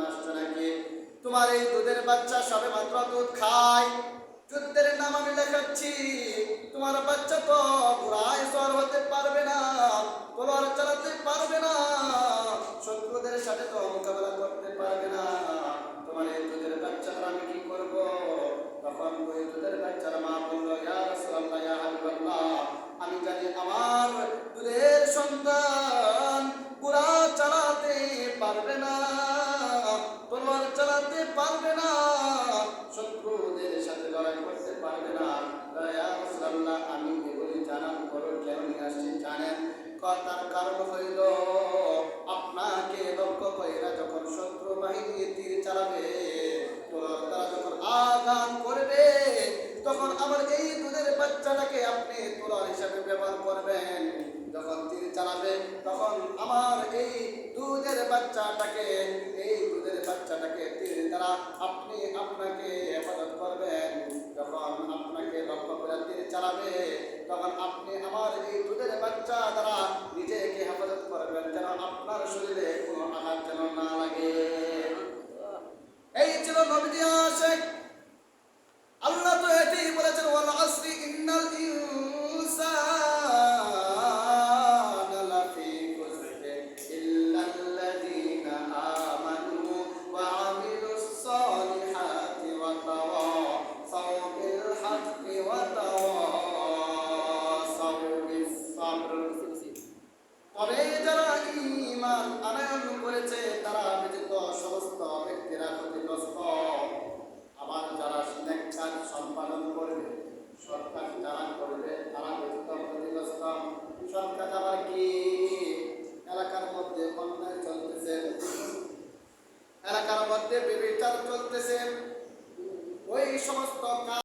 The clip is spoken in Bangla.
আসছো নাকি? তোমার এই দুধের বাচ্চা সবে মাত্র দুধ খায়, যুদ্ধের নাম আমি লেখাচ্ছি, তোমার বাচ্চা তো ঘোড়ায় সওয়ার হতে পারবে না, তলোয়ার চালাতে পারবে না, শত্রুদের সাথে তো মোকাবেলা করতে পারবে না, তোমার এই দুধের বাচ্চাটা আমি কি করব? তখন ওই দুধের বাচ্চার মা বলল, ইয়া রাসূলুল্লাহ, ইয়া হাবিবাল্লাহ, আমি জানি আমার দুধের সন্তান ঘোড়া চালাতে পারবে না, তলোয়ার চালাতে পারবে না, শত্রুদের সাথে লড়াই করতে পারবে না। ইয়া রাসূলুল্লাহ, আমি এগুলি জানার পরও কেন নিয়ে আসছি জানেন? তার কারণ হইল আপনাকে লক্ষ্য কইরা যখন শত্রু বাহিনী তীর চালাবে, তলোয়ার দ্বারা যখন আঘাত করবে, তখন আমার এই দুধের বাচ্চাটাকে আপনি তলোয়ার হিসাবে ব্যবহার করবেন। যখন তীর চালাবে তখন আমার এই দুধের বাচ্চাটাকে তীর দ্বারা আপনাকে হেফাজত করবেন। যখন আপনাকে লক্ষ্য করে তীর চালাবে তখন আপনি আমার এই দুধের বাচ্চা দ্বারা নিজেকে হেফাজত করবেন, যেন আপনার শরীরে কোনো আঘাত যেন না লাগে। এই ছিল নবীজি আশিক। আল্লাহ তো এটাই বলেছেন, ওয়াল আসরি ইন্নাল ইনসানা লাফি খুসর ইল্লাল্লাযীনা আমানু ওয়া আমিলুস সালিহাতি ওয়া তাওয়াসাউ বিল হাক্কি ওয়া তাওয়াসাউ বিস সাবর। তবে যারা ঈমান আনয়ন করেছে তারা ব্যতীত সমস্ত ব্যক্তিরা ক্ষতিগ্রস্ত। আবার যারা নেক কাজ সম্পাদন করবে, সৎ কাজ যারা করবে তারা ব্যতীত ক্ষতিগ্রস্ত। সৎ কাজ আবার কি? এলাকার মধ্যে অন্যায় চলতেছে, এলাকার মধ্যে ব্যভিচার চলতেছে, ওই সমস্ত